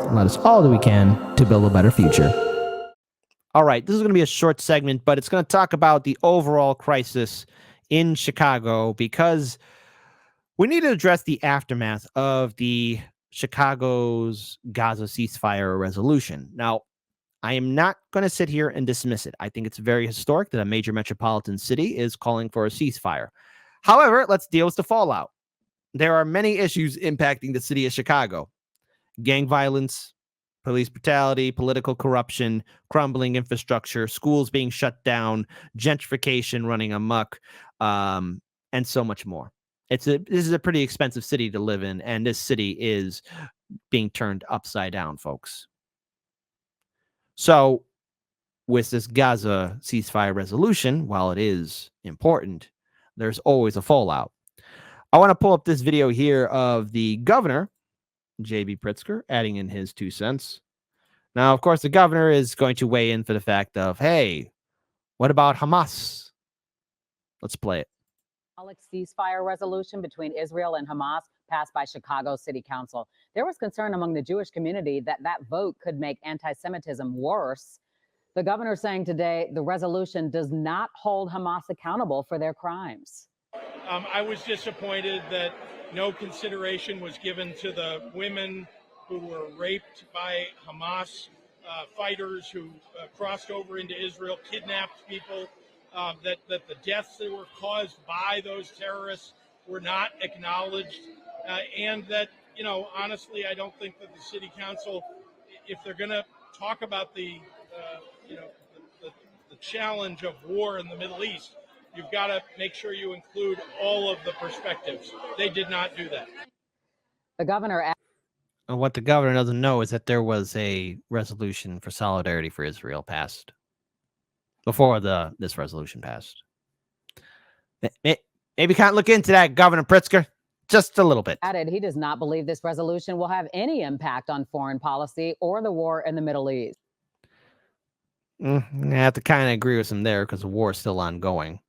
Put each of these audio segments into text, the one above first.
and let us all do we can to build a better future. All right, this is going to be a short segment, but it's going to talk about the overall crisis in Chicago because we need to address the aftermath of the Chicago's Gaza ceasefire resolution. Now, I am not going to sit here and dismiss it. I think it's very historic that a major metropolitan city is calling for a ceasefire. However, let's deal with the fallout. There are many issues impacting the city of Chicago: gang violence, police brutality, political corruption, crumbling infrastructure, schools being shut down, gentrification running amok, and so much more. This is a pretty expensive city to live in, and this city is being turned upside down, folks. So, with this Gaza ceasefire resolution, while it is important, there's always a fallout. I want to pull up this video here of the governor, J.B. Pritzker, adding in his 2 cents. Now, of course, the governor is going to weigh in for the fact of, hey, what about Hamas? Let's play it. Ceasefire resolution between Israel and Hamas passed by Chicago City Council. There was concern among the Jewish community that that vote could make anti-Semitism worse. The governor saying today the resolution does not hold Hamas accountable for their crimes. I was disappointed that no consideration was given to the women who were raped by Hamas fighters who crossed over into Israel, kidnapped people, that the deaths that were caused by those terrorists were not acknowledged, and that, honestly, I don't think that the city council, if they're going to talk about the challenge of war in the Middle East, you've got to make sure you include all of the perspectives. They did not do that. The governor. And what the governor doesn't know is that there was a resolution for solidarity for Israel passed before this resolution passed. Maybe can't look into that, Governor Pritzker, just a little bit. Added he does not believe this resolution will have any impact on foreign policy or the war in the Middle East. I have to kind of agree with him there because the war is still ongoing.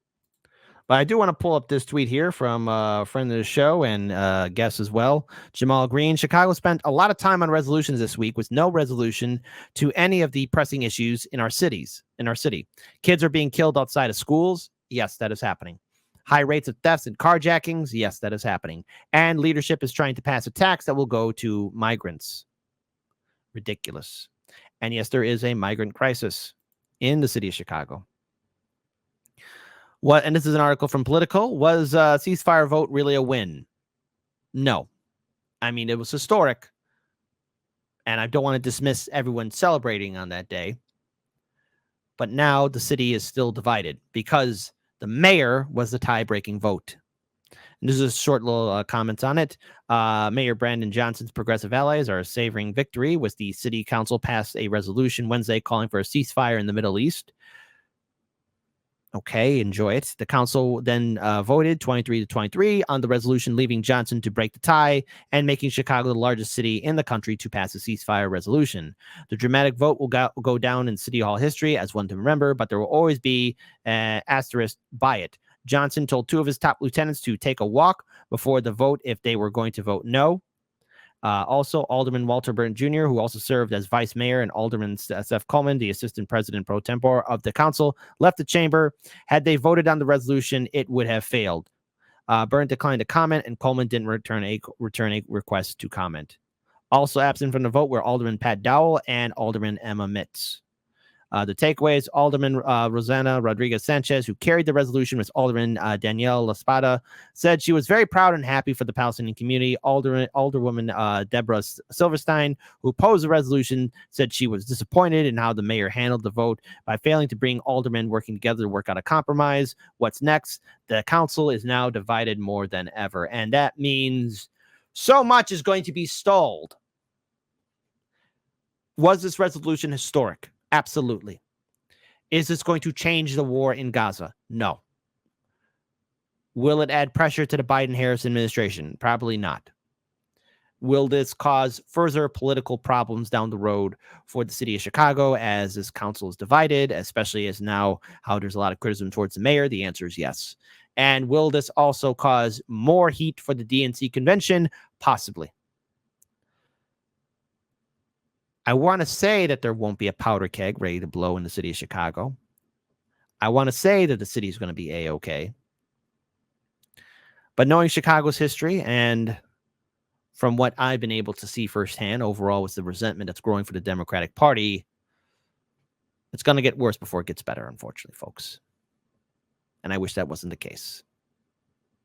But I do want to pull up this tweet here from a friend of the show and guest as well, Jamal Green. Chicago spent a lot of time on resolutions this week with no resolution to any of the pressing issues in our city. Kids are being killed outside of schools. Yes, that is happening. High rates of thefts and carjackings. Yes, that is happening. And leadership is trying to pass a tax that will go to migrants. Ridiculous. And yes, there is a migrant crisis in the city of Chicago. And this is an article from Politico. Was a ceasefire vote really a win? No. I mean, it was historic. And I don't want to dismiss everyone celebrating on that day. But now the city is still divided because the mayor was the tie-breaking vote. And this is a short little comments on it. Mayor Brandon Johnson's progressive allies are savoring victory with the city council passed a resolution Wednesday calling for a ceasefire in the Middle East. Okay, enjoy it. The council then voted 23-23 on the resolution, leaving Johnson to break the tie and making Chicago the largest city in the country to pass a ceasefire resolution. The dramatic vote will go down in City Hall history as one to remember, but there will always be an asterisk by it. Johnson told 2 of his top lieutenants to take a walk before the vote if they were going to vote no. Also, Alderman Walter Burton Jr., who also served as vice mayor, and Alderman Seth Coleman, the assistant president pro tempore of the council, left the chamber. Had they voted on the resolution, it would have failed. Burton declined to comment, and Coleman didn't return a request to comment. Also absent from the vote were Alderman Pat Dowell and Alderman Emma Mitz. The takeaways: Alderman Rosanna Rodriguez Sanchez, who carried the resolution with Alderman Danielle Laspada, said she was very proud and happy for the Palestinian community. Alderwoman Deborah Silverstein, who opposed the resolution, said she was disappointed in how the mayor handled the vote by failing to bring aldermen working together to work out a compromise. What's next? The council is now divided more than ever, and that means so much is going to be stalled. Was this resolution historic? Absolutely. Is this going to change the war in Gaza? No. Will it add pressure to the Biden-Harris administration? Probably not. Will this cause further political problems down the road for the city of Chicago as this council is divided, especially as now how there's a lot of criticism towards the mayor? The answer is yes. And will this also cause more heat for the DNC convention? Possibly. I want to say that there won't be a powder keg ready to blow in the city of Chicago. I want to say that the city is going to be A-okay. But knowing Chicago's history and from what I've been able to see firsthand overall with the resentment that's growing for the Democratic Party, it's going to get worse before it gets better, unfortunately, folks. And I wish that wasn't the case.